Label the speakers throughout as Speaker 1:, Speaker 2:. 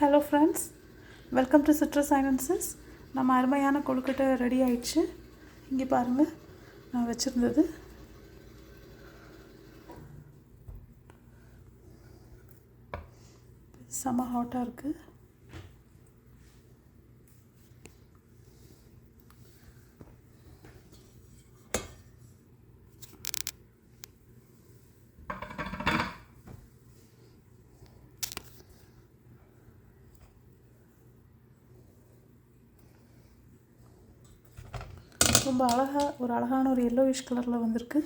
Speaker 1: Hello friends, welcome to citrus silencers. நம்ம அருமையான கொழுக்கட்டை ready ஆயிடுச்சு. இங்கே பாருங்கள், நான் வச்சுருந்தது. செம்ம ஹாட்டாக இருக்குது. ரொம்ப அழகான ஒரு எல்லோயிஷ் கலரில் வந்திருக்கு.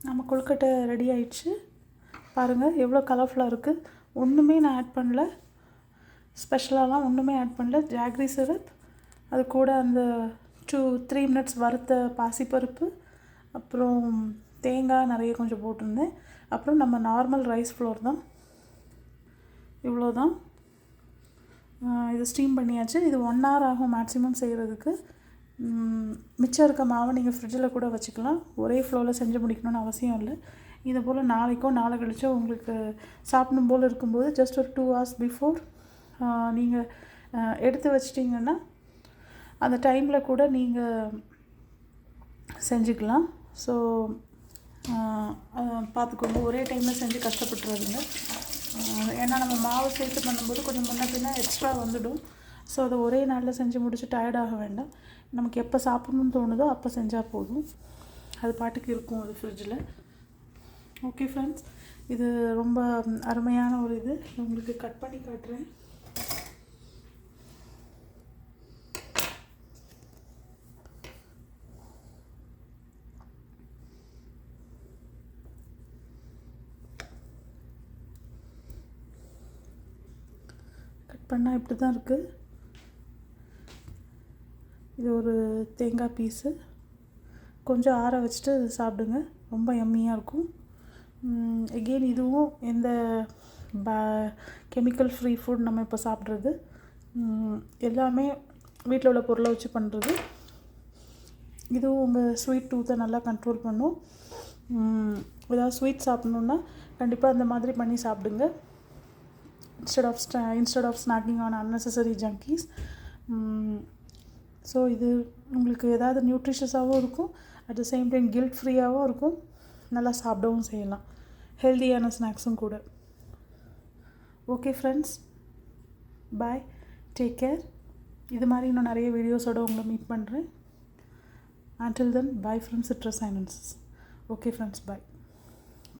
Speaker 1: நம்ம கொழுக்கட்டை ரெடி ஆயிடுச்சு. பாருங்கள் எவ்வளோ கலர்ஃபுல்லாக இருக்குது. ஒன்றுமே நான் ஆட் பண்ணல, ஸ்பெஷலாலாம் ஒன்றுமே ஆட் பண்ணல. ஜாக்ரி சிரப், அது கூட அந்த 2-3 மினிட்ஸ் வறுத்த பாசிப்பருப்பு, அப்புறம் தேங்காய் நிறைய கொஞ்சம் போட்டிருந்தேன். அப்புறம் நம்ம நார்மல் ரைஸ் ஃப்ளோர் தான், இவ்வளோ தான். இது ஸ்டீம் பண்ணியாச்சு. இது 1 hour ஆகும் மேக்ஸிமம் செய்கிறதுக்கு. மிச்சம் இருக்க மாவை நீங்கள் ஃப்ரிட்ஜில் கூட வச்சுக்கலாம். ஒரே ஃப்ளோவில் செஞ்சு முடிக்கணும்னு அவசியம் இல்லை. இதை போல் நாளைக்கோ நாளை கழிச்சோ உங்களுக்கு சாப்பிடும் போல் இருக்கும்போது ஜஸ்ட் ஒரு 2 hours பிஃபோர் நீங்கள் எடுத்து வச்சிட்டிங்கன்னா அந்த டைமில் கூட நீங்கள் செஞ்சுக்கலாம். ஸோ பார்த்துக்கோங்க, ஒரே டைமில் செஞ்சு கஷ்டப்பட்டுறாதுங்க. ஏன்னா நம்ம மாவு சேர்த்து பண்ணும்போது கொஞ்சம் முன்ன பின்ன எக்ஸ்ட்ரா வந்துடும். ஸோ அதை ஒரே நாளில் செஞ்சு முடிச்சு டயர்டாக வேண்டாம். நமக்கு எப்போ சாப்பிட்ணுன்னு தோணுதோ அப்போ செஞ்சால் போதும். அது பாட்டுக்கு இருக்கும் அது ஃப்ரிட்ஜில். ஓகே ஃப்ரெண்ட்ஸ், இது ரொம்ப அருமையான ஒரு இது. உங்களுக்கு கட் பண்ணி காட்டுறேன். கட் பண்ணால் இப்படி தான் இருக்குது. இது ஒரு தேங்காய் பீஸு. கொஞ்சம் ஆற வச்சுட்டு சாப்பிடுங்க, ரொம்ப யம்மியாக இருக்கும். எகெயின் இதுவும் எந்த கெமிக்கல் ஃப்ரீ ஃபுட் நம்ம இப்போ சாப்பிட்றது. எல்லாமே வீட்டில் உள்ள பொருளை வச்சு பண்ணுறது. இதுவும் உங்கள் ஸ்வீட் டூத்தை நல்லா கண்ட்ரோல் பண்ணும். ஏதாவது ஸ்வீட் சாப்பிட்ணுன்னா கண்டிப்பாக இந்த மாதிரி பண்ணி சாப்பிடுங்க. instead of snacking on unnecessary junkies. So இது உங்களுக்கு ஏதாவது நியூட்ரிஷியஸாகவும் இருக்கும், at the same time guilt ஃப்ரீயாகவும் இருக்கும். நல்லா சாப்பிடவும் செய்யலாம், ஹெல்தியான ஸ்நாக்ஸும் கூட. Okay friends, bye, take care. இது மாதிரி இன்னும் நிறைய வீடியோஸோடு உங்களை மீட் பண்ணுறேன். until then, bye from Citrus Sciences. Okay friends, bye.